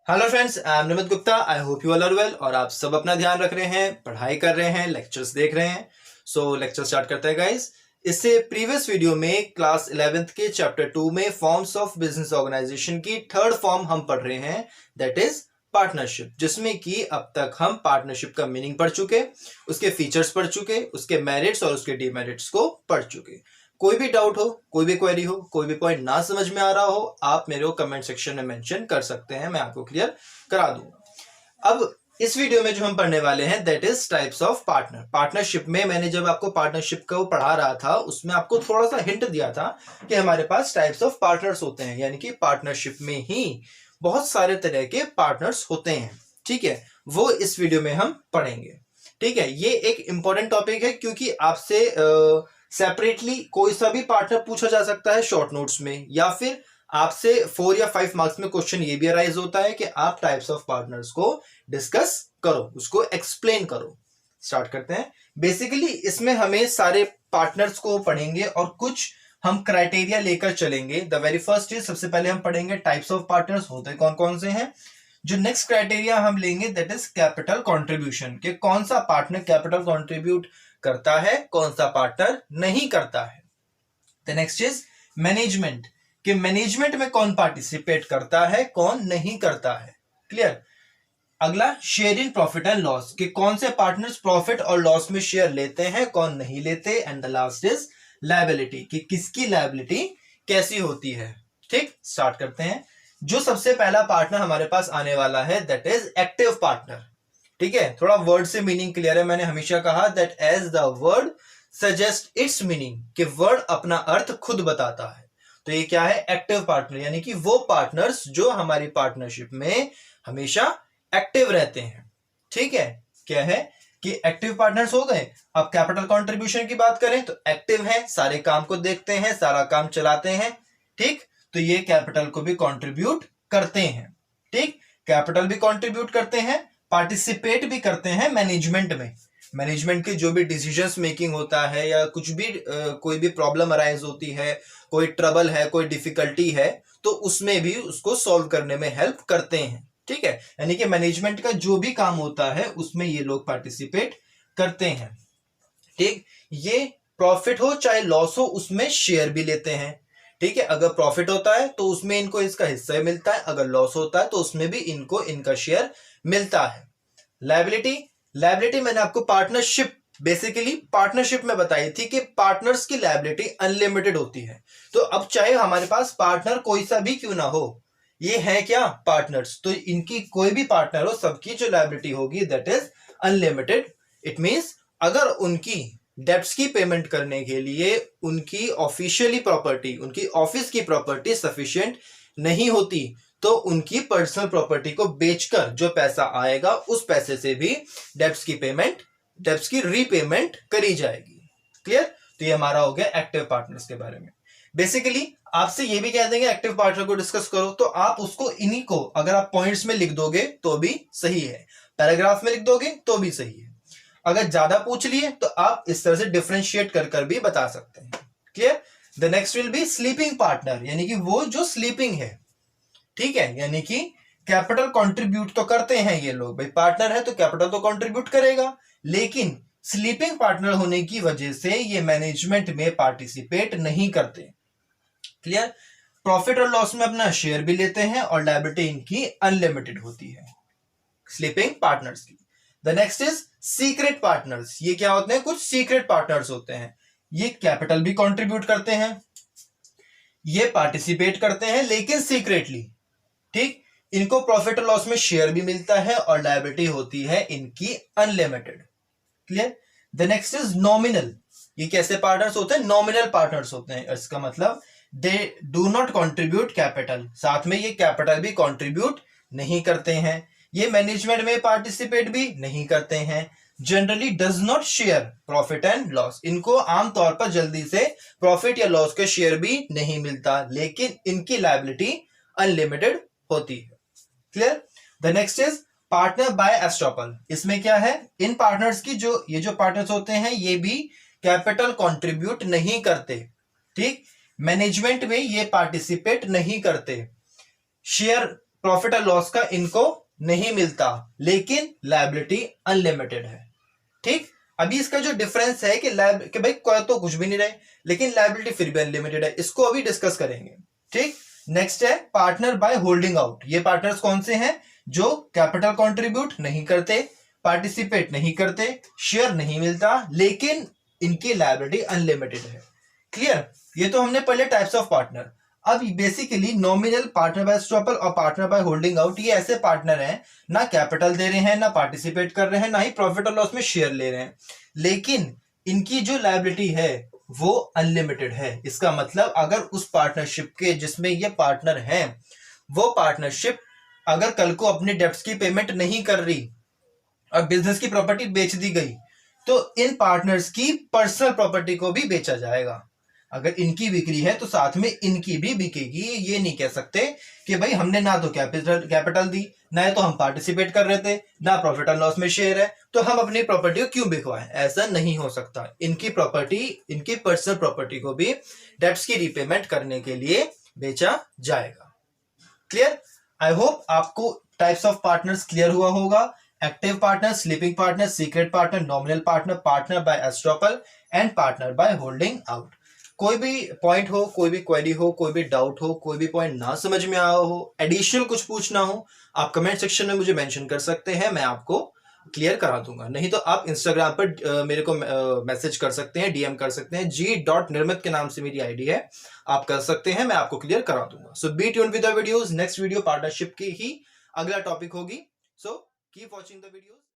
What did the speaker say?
Hello friends, I am Nimit Gupta. I hope you all are well और आप सब अपना ध्यान रख रहे हैं, पढ़ाई कर रहे हैं, लेक्चर्स देख रहे हैं। सो लेक्चर स्टार्ट करते हैं गाइस। इससे प्रीवियस वीडियो में क्लास 11th के चैप्टर 2 में फॉर्म्स ऑफ बिजनेस ऑर्गेनाइजेशन की थर्ड फॉर्म हम पढ़ रहे हैं, दैट इज पार्टनरशिप, जिसमें कि अब तक हम पार्टनरशिप का मीनिंग पढ़ चुके, उसके फीचर्स पढ़ चुके, उसके मेरिट्स और उसके डिमेरिट्स को पढ़ चुके। कोई भी डाउट हो, कोई भी क्वेरी हो, कोई भी पॉइंट ना समझ में आ रहा हो, आप मेरे को कमेंट सेक्शन में मेंशन कर सकते हैं, मैं आपको क्लियर करा दूंगा। अब इस वीडियो में जो हम पढ़ने वाले हैं that is types of partner. Partnership में मैंने जब आपको पार्टनरशिप को पढ़ा रहा था उसमें आपको थोड़ा सा हिंट दिया था कि हमारे पास टाइप्स ऑफ पार्टनर्स होते हैं, यानी कि पार्टनरशिप में ही बहुत सारे तरह के पार्टनर्स होते हैं। ठीक है, वो इस वीडियो में हम पढ़ेंगे। ठीक है, ये एक इंपॉर्टेंट टॉपिक है क्योंकि आपसे सेपरेटली कोई सा भी पार्टनर पूछा जा सकता है शॉर्ट नोट्स में, या फिर आपसे 4 या 5 मार्क्स में क्वेश्चन ये भी अराइज होता है कि आप टाइप्स ऑफ पार्टनर्स को डिस्कस करो, उसको एक्सप्लेन करो। स्टार्ट करते हैं। बेसिकली इसमें हमें सारे पार्टनर्स को पढ़ेंगे और कुछ हम क्राइटेरिया लेकर चलेंगे। द वेरी फर्स्ट इज, सबसे पहले हम पढ़ेंगे टाइप्स ऑफ पार्टनर्स होते कौन कौन से हैं। जो नेक्स्ट क्राइटेरिया हम लेंगे दैट इज कैपिटल कंट्रीब्यूशन, कि कौन सा पार्टनर कैपिटल कंट्रीब्यूट करता है, कौन सा पार्टनर नहीं करता है। द नेक्स्ट इज मैनेजमेंट, कि मैनेजमेंट में कौन पार्टिसिपेट करता है, कौन नहीं करता है। क्लियर। अगला share in profit and loss, कि कौन से पार्टनर्स प्रॉफिट और लॉस में शेयर लेते हैं, कौन नहीं लेते। And the last is liability, कि किसकी लायबिलिटी कैसी होती है। ठीक, स्टार्ट करते हैं। जो सबसे पहला पार्टनर हमारे पास आने वाला है दैट इज एक्टिव पार्टनर। ठीक है, थोड़ा वर्ड से मीनिंग क्लियर है। मैंने हमेशा कहा that as the word suggest its meaning, कि वर्ड अपना अर्थ खुद बताता है। तो ये क्या है, एक्टिव पार्टनर, यानी कि वो पार्टनर्स जो हमारी पार्टनरशिप में हमेशा एक्टिव रहते हैं। ठीक है, क्या है कि एक्टिव पार्टनर्स हो गए। अब कैपिटल कंट्रीब्यूशन की बात करें तो एक्टिव है, सारे काम को देखते हैं, सारा काम चलाते हैं। ठीक, तो ये कैपिटल को भी कंट्रीब्यूट करते हैं। ठीक, कैपिटल भी कंट्रीब्यूट करते हैं, पार्टिसिपेट भी करते हैं मैनेजमेंट में। मैनेजमेंट के जो भी डिसीजंस मेकिंग होता है या कुछ भी कोई भी प्रॉब्लम अराइज होती है, कोई ट्रबल है, कोई डिफिकल्टी है, तो उसमें भी उसको सॉल्व करने में हेल्प करते हैं। ठीक है, यानी कि मैनेजमेंट का जो भी काम होता है उसमें ये लोग पार्टिसिपेट करते हैं। ठीक, ये प्रॉफिट हो चाहे लॉस हो उसमें शेयर भी लेते हैं। ठीक है, अगर प्रॉफिट होता है तो उसमें इनको इसका हिस्सा मिलता है, अगर लॉस होता है तो उसमें भी इनको इनका शेयर मिलता है। लायबिलिटी, लायबिलिटी मैंने आपको पार्टनरशिप, बेसिकली पार्टनरशिप में बताई थी कि पार्टनर्स की लायबिलिटी अनलिमिटेड होती है। तो अब चाहे हमारे पास पार्टनर कोई सा भी क्यों ना हो, ये है क्या, पार्टनर्स, तो इनकी कोई भी पार्टनर हो सबकी जो लायबिलिटी होगी that is unlimited. It means अगर उनकी डेब्ट्स की पेमेंट करने के लिए उनकी ऑफिशियली प्रॉपर्टी, उनकी ऑफिस की प्रॉपर्टी सफिशिएंट नहीं होती तो उनकी पर्सनल प्रॉपर्टी को बेचकर जो पैसा आएगा उस पैसे से भी डेब्ट्स की पेमेंट, डेब्ट्स की रीपेमेंट करी जाएगी। क्लियर। तो ये हमारा हो गया एक्टिव पार्टनर्स के बारे में। बेसिकली आपसे ये भी कह देंगे एक्टिव पार्टनर को डिस्कस करो, तो आप उसको इन्हीं को अगर आप पॉइंट्स में लिख दोगे तो भी सही है, पैराग्राफ में लिख दोगे तो भी सही है। अगर ज्यादा पूछ लिए तो आप इस तरह से डिफरेंशिएट कर भी बता सकते हैं। Clear. The next will be sleeping partner, यानी कि वो जो स्लीपिंग है। ठीक है, यानी कि कैपिटल कंट्रीब्यूट तो करते हैं ये लोग, भाई पार्टनर है तो कैपिटल तो कंट्रीब्यूट करेगा, लेकिन स्लीपिंग पार्टनर होने की वजह से ये मैनेजमेंट में पार्टिसिपेट नहीं करते। क्लियर। प्रॉफिट और लॉस में अपना शेयर भी लेते हैं और लायबिलिटी इनकी अनलिमिटेड होती है स्लीपिंग पार्टनर्स की। The next is secret partners. ये क्या होते हैं, कुछ सीक्रेट पार्टनर्स होते हैं। ये कैपिटल भी कंट्रीब्यूट करते हैं, ये पार्टिसिपेट करते हैं लेकिन सीक्रेटली। ठीक, इनको प्रॉफिट और लॉस में शेयर भी मिलता है और लायबिलिटी होती है इनकी unlimited. Clear. The next is nominal. ये कैसे पार्टनर्स होते हैं, नॉमिनल पार्टनर्स होते हैं। इसका मतलब they do not contribute capital, साथ में ये कैपिटल भी कंट्रीब्यूट नहीं करते हैं, ये मैनेजमेंट में पार्टिसिपेट भी नहीं करते हैं। Generally does not share profit and loss, इनको आमतौर पर जल्दी से प्रॉफिट या लॉस के शेयर भी नहीं मिलता, लेकिन इनकी लायबिलिटी अनलिमिटेड होती है। Clear. The next is partner by estoppel. इसमें क्या है, इन पार्टनर्स की जो ये जो पार्टनर्स होते हैं ये भी कैपिटल कंट्रीब्यूट नहीं करते। ठीक, मैनेजमेंट में ये पार्टिसिपेट नहीं करते, शेयर प्रॉफिट और लॉस का इनको नहीं मिलता, लेकिन लायबिलिटी अनलिमिटेड है। ठीक, अभी इसका जो डिफरेंस है कि भाई कोई तो कुछ भी नहीं रहे लेकिन लायबिलिटी फिर भी अनलिमिटेड है, इसको अभी डिस्कस करेंगे। ठीक, नेक्स्ट है पार्टनर बाय होल्डिंग आउट। ये पार्टनर्स कौन से हैं? जो कैपिटल कंट्रीब्यूट नहीं करते, पार्टिसिपेट नहीं करते, शेयर नहीं मिलता, लेकिन इनकी लायबिलिटी अनलिमिटेड है। क्लियर? ये तो हमने पढ़े टाइप्स ऑफ पार्टनर। अब बेसिकली नॉमिनल, पार्टनर बाय एस्ट्रोपल और पार्टनर बाय होल्डिंग आउट, ये ऐसे पार्टनर हैं ना कैपिटल दे रहे हैं, ना पार्टिसिपेट कर रहे हैं, ना ही प्रॉफिट और लॉस में शेयर ले रहे हैं, लेकिन इनकी जो लायबिलिटी है वो अनलिमिटेड है। इसका मतलब अगर उस पार्टनरशिप के जिसमें ये पार्टनर हैं, वो पार्टनरशिप अगर कल को अपने डेब्ट्स की पेमेंट नहीं कर रही और बिजनेस की प्रॉपर्टी बेच दी गई, तो इन पार्टनर्स की पर्सनल प्रॉपर्टी को भी बेचा जाएगा। अगर इनकी बिक्री है तो साथ में इनकी भी बिकेगी। ये नहीं कह सकते कि भाई हमने ना तो कैपिटल दी, ना तो हम पार्टिसिपेट कर रहे थे, ना प्रॉफिट और लॉस में शेयर है, तो हम अपनी प्रॉपर्टी को क्यों बिकवाएं। ऐसा नहीं हो सकता। इनकी प्रॉपर्टी, इनकी पर्सनल प्रॉपर्टी को भी डेब्ट्स की रीपेमेंट करने के लिए बेचा जाएगा। क्लियर? आई होप आपको टाइप्स ऑफ पार्टनर्स क्लियर हुआ होगा। Active partner, sleeping partner, secret partner, nominal partner, partner by estoppel and partner by holding out. कोई भी पॉइंट हो, कोई भी क्वेरी हो, कोई भी डाउट हो, कोई भी पॉइंट ना समझ में आया हो, एडिशनल कुछ पूछना हो, आप कमेंट सेक्शन में मुझे मेंशन कर सकते हैं, मैं आपको क्लियर करा दूंगा। नहीं तो आप इंस्टाग्राम पर मेरे को मैसेज कर सकते हैं, डीएम कर सकते हैं। g.निर्मित के नाम से मेरी आईडी है, आप कर सकते हैं, मैं आपको क्लियर करा दूंगा। So be tuned with the videos. Next video partnership की ही अगला टॉपिक होगी। So keep watching the videos.